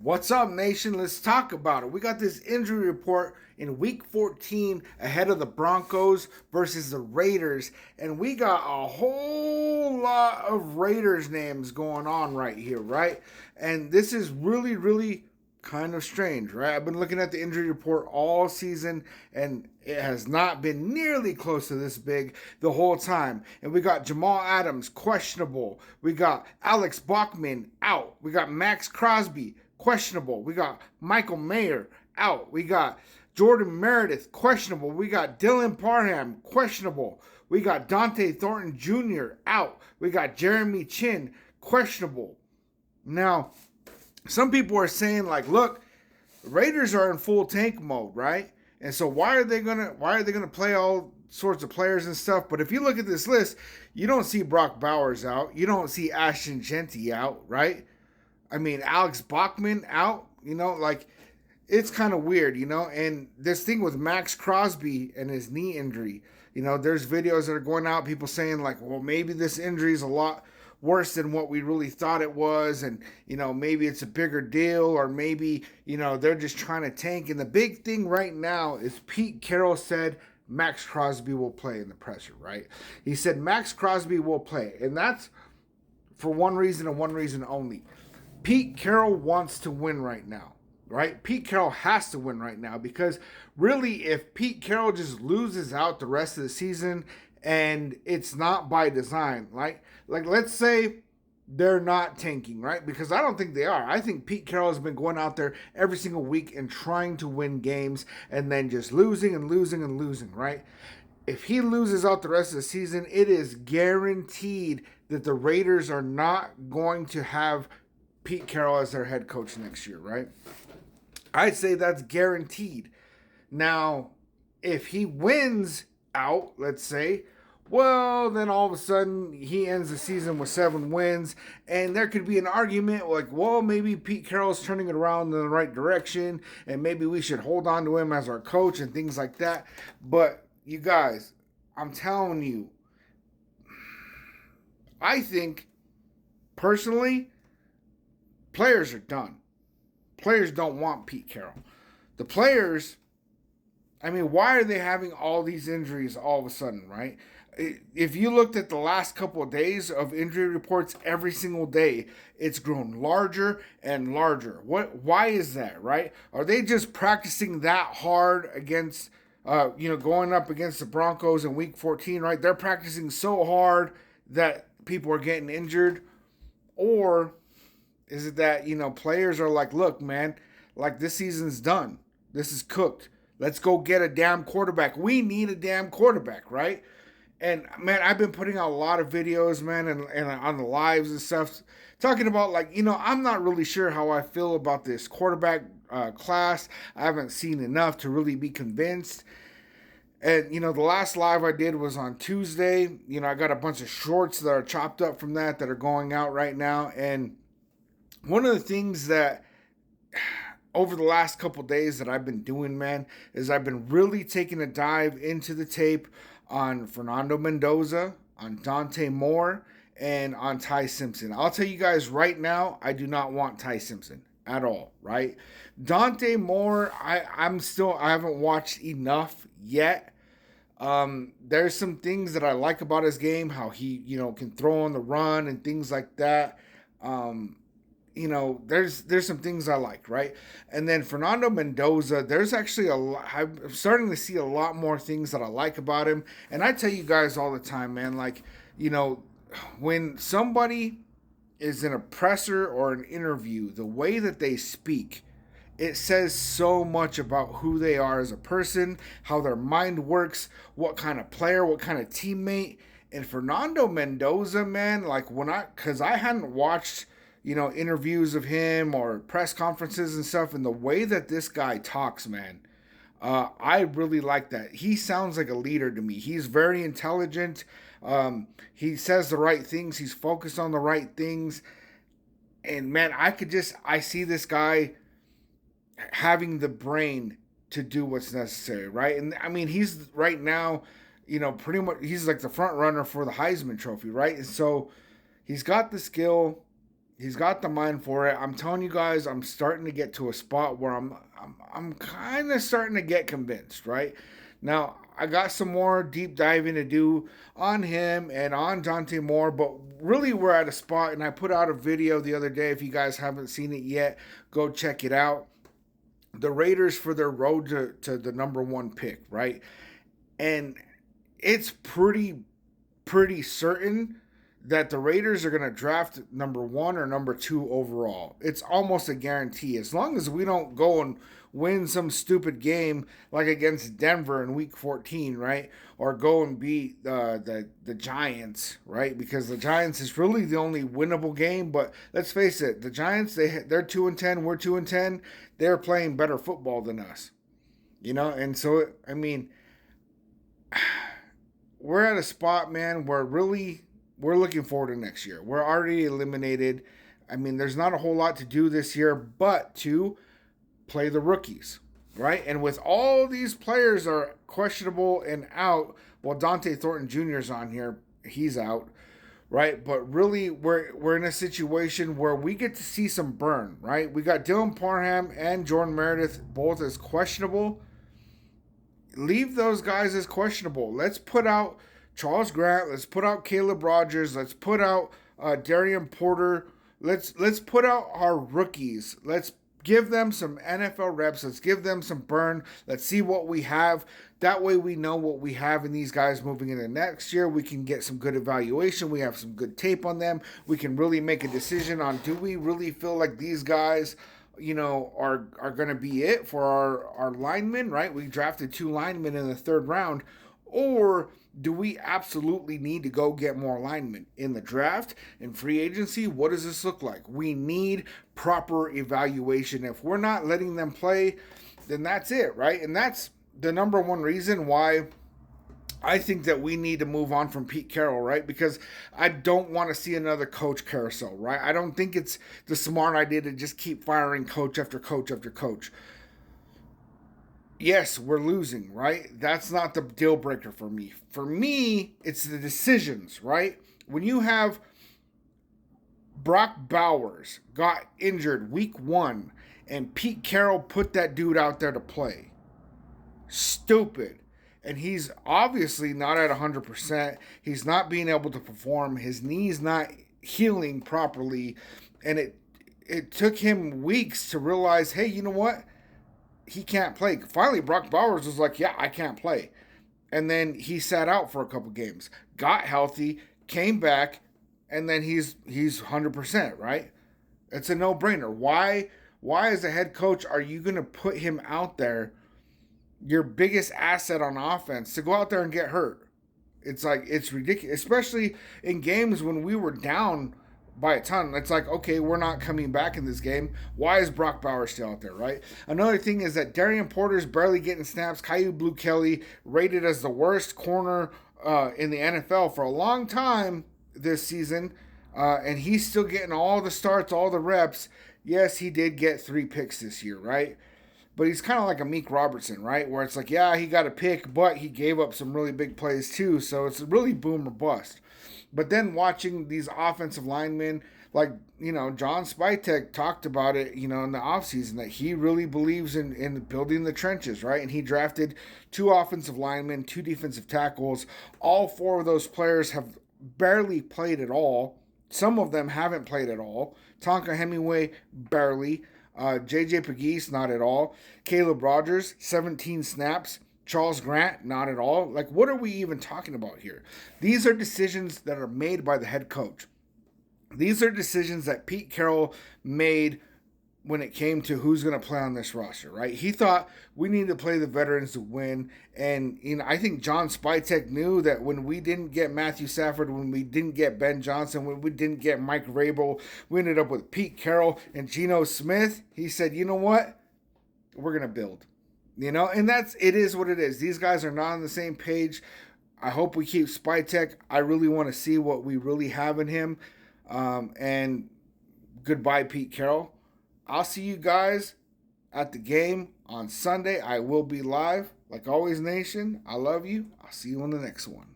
What's up, nation? Let's talk about it. We got this injury report in week 14 ahead of the Broncos versus the Raiders, and we got a whole lot of Raiders names going on right here, right? And this is really kind of strange, right? I've been looking at the injury report all season, and it has not been nearly close to this big the whole time. And we got Jamal Adams, questionable. We got Alex Bachman, out. We got Max Crosby, questionable. We got Michael Mayer, out. We got Jordan Meredith, questionable. We got Dylan Parham, questionable. We got Dante Thornton Jr., out. We got Jeremy Chin, questionable. Now, some people are saying, like, look, the Raiders are in full tank mode, right? And so why are they gonna play all sorts of players and stuff? But if you look at this list, you don't see Brock Bowers out. You don't see Ashton Genty out, right? I mean, Alex Bachman out, like, it's kind of weird, And this thing with Max Crosby and his knee injury, there's videos that are going out, people saying, like, well, maybe this injury is a lot worse than what we really thought it was, and maybe it's a bigger deal, or maybe they're just trying to tank. And the big thing right now is Pete Carroll said Max Crosby will play in the presser, right? He said Max Crosby will play, and that's for one reason and one reason only. Pete Carroll wants to win right now, right? Pete Carroll has to win right now, because really, if Pete Carroll just loses out the rest of the season and it's not by design, like let's say they're not tanking, right? Because I don't think they are. I think Pete Carroll has been going out there every single week and trying to win games and then just losing and losing and losing, right? If he loses out the rest of the season, it is guaranteed that the Raiders are not going to have Pete Carroll as their head coach next year, right? I'd say that's guaranteed. Now, if he wins out, let's say, well, then all of a sudden he ends the season with 7 wins, and there could be an argument like, well, maybe Pete Carroll's turning it around in the right direction, and maybe we should hold on to him as our coach and things like that. But you guys, I'm telling you, I think personally, players are done. Players don't want Pete Carroll. The players, I mean, why are they having all these injuries all of a sudden, right? If you looked at the last couple of days of injury reports every single day, it's grown larger and larger. Why is that, right? Are they just practicing that hard against, going up against the Broncos in week 14, right? They're practicing so hard that people are getting injured? Or is it that, players are like, look, man, like, this season's done. This is cooked. Let's go get a damn quarterback. We need a damn quarterback, right? And, man, I've been putting out a lot of videos, man, and on the lives and stuff, talking about, like, I'm not really sure how I feel about this quarterback class. I haven't seen enough to really be convinced. And, the last live I did was on Tuesday. I got a bunch of shorts that are chopped up from that are going out right now. And one of the things that over the last couple days that I've been doing, man, is I've been really taking a dive into the tape on Fernando Mendoza, on Dante Moore, and on Ty Simpson. I'll tell you guys right now, I do not want Ty Simpson at all, right? Dante Moore, I haven't watched enough yet. There's some things that I like about his game, how he, can throw on the run and things like that. There's some things I like, right? And then Fernando Mendoza, there's actually I'm starting to see a lot more things that I like about him. And I tell you guys all the time, man, like, when somebody is in a presser or an interview, the way that they speak, it says so much about who they are as a person, how their mind works, what kind of player, what kind of teammate. And Fernando Mendoza, man, like, because I hadn't watched interviews of him or press conferences and stuff, and the way that this guy talks, man, I really like that. He sounds like a leader to me. He's very intelligent. He says the right things. He's focused on the right things. And, man, I see this guy having the brain to do what's necessary, right? And, I mean, he's right now, pretty much, he's like the front runner for the Heisman Trophy, right? And so he's got the skill. He's got the mind for it. I'm telling you guys, I'm starting to get to a spot where I'm kind of starting to get convinced, right? Now, I got some more deep diving to do on him and on Dante Moore, but really we're at a spot, and I put out a video the other day. If you guys haven't seen it yet, go check it out. The Raiders for their road to the number one pick, right? And it's pretty certain that the Raiders are going to draft number one or number two overall. It's almost a guarantee. As long as we don't go and win some stupid game like against Denver in Week 14, right? Or go and beat the Giants, right? Because the Giants is really the only winnable game. But let's face it, the Giants they're 2-10, we're 2-10. They're playing better football than us, And so I mean, we're at a spot, man, where really we're looking forward to next year. We're already eliminated. I mean, there's not a whole lot to do this year but to play the rookies, right? And with all these players are questionable and out, well, Dante Thornton Jr. is on here. He's out, right? But really, we're in a situation where we get to see some burn, right? We got Dylan Parham and Jordan Meredith both as questionable. Leave those guys as questionable. Let's put out Charles Grant. Let's put out Caleb Rogers. Let's put out Darian Porter. Let's put out our rookies. Let's give them some NFL reps. Let's give them some burn. Let's see what we have. That way we know what we have in these guys moving into next year. We can get some good evaluation. We have some good tape on them. We can really make a decision on, do we really feel like these guys are going to be it for our linemen, right? We drafted 2 linemen in the 3rd round. Or do we absolutely need to go get more linemen in the draft and free agency? What does this look like? We need proper evaluation. If we're not letting them play, then that's it, right? And that's the number one reason why I think that we need to move on from Pete Carroll, right? Because I don't want to see another coach carousel, right? I don't think it's the smart idea to just keep firing coach after coach after coach. Yes, we're losing, right? That's not the deal breaker for me. For me, it's the decisions, right? When you have Brock Bowers got injured week 1 and Pete Carroll put that dude out there to play. Stupid. And he's obviously not at 100%. He's not being able to perform. His knee's not healing properly. And it took him weeks to realize, hey, you know what? He can't play. Finally, Brock Bowers was like, yeah, I can't play. And then he sat out for a couple games, got healthy, came back, and then he's 100%, right? It's a no-brainer. Why as a head coach are you going to put him out there, your biggest asset on offense, to go out there and get hurt? It's like, it's ridiculous, especially in games when we were down by a ton. It's like, okay, we're not coming back in this game. Why is Brock Bowers still out there, right? Another thing is that Darian Porter's barely getting snaps. Caillou Blue Kelly, rated as the worst corner in the NFL for a long time this season, and he's still getting all the starts, all the reps. Yes, he did get 3 picks this year, right? But he's kind of like a Meek Robertson, right? Where it's like, yeah, he got a pick, but he gave up some really big plays too. So it's really boom or bust. But then watching these offensive linemen, like, John Spytek talked about it, in the offseason, that he really believes in building the trenches, right? And he drafted 2 offensive linemen, 2 defensive tackles. All 4 of those players have barely played at all. Some of them haven't played at all. Tonka Hemingway, barely. J.J. Pegues, not at all. Caleb Rogers, 17 snaps. Charles Grant, not at all. Like, what are we even talking about here? These are decisions that are made by the head coach. These are decisions that Pete Carroll made when it came to who's going to play on this roster, right? He thought we need to play the veterans to win. And, I think John Spytek knew that when we didn't get Matthew Stafford, when we didn't get Ben Johnson, when we didn't get Mike Rabel, we ended up with Pete Carroll and Geno Smith. He said, you know what? We're going to build. And it is what it is. These guys are not on the same page. I hope we keep Spytek. I really want to see what we really have in him. And goodbye, Pete Carroll. I'll see you guys at the game on Sunday. I will be live. Like always, Nation, I love you. I'll see you on the next one.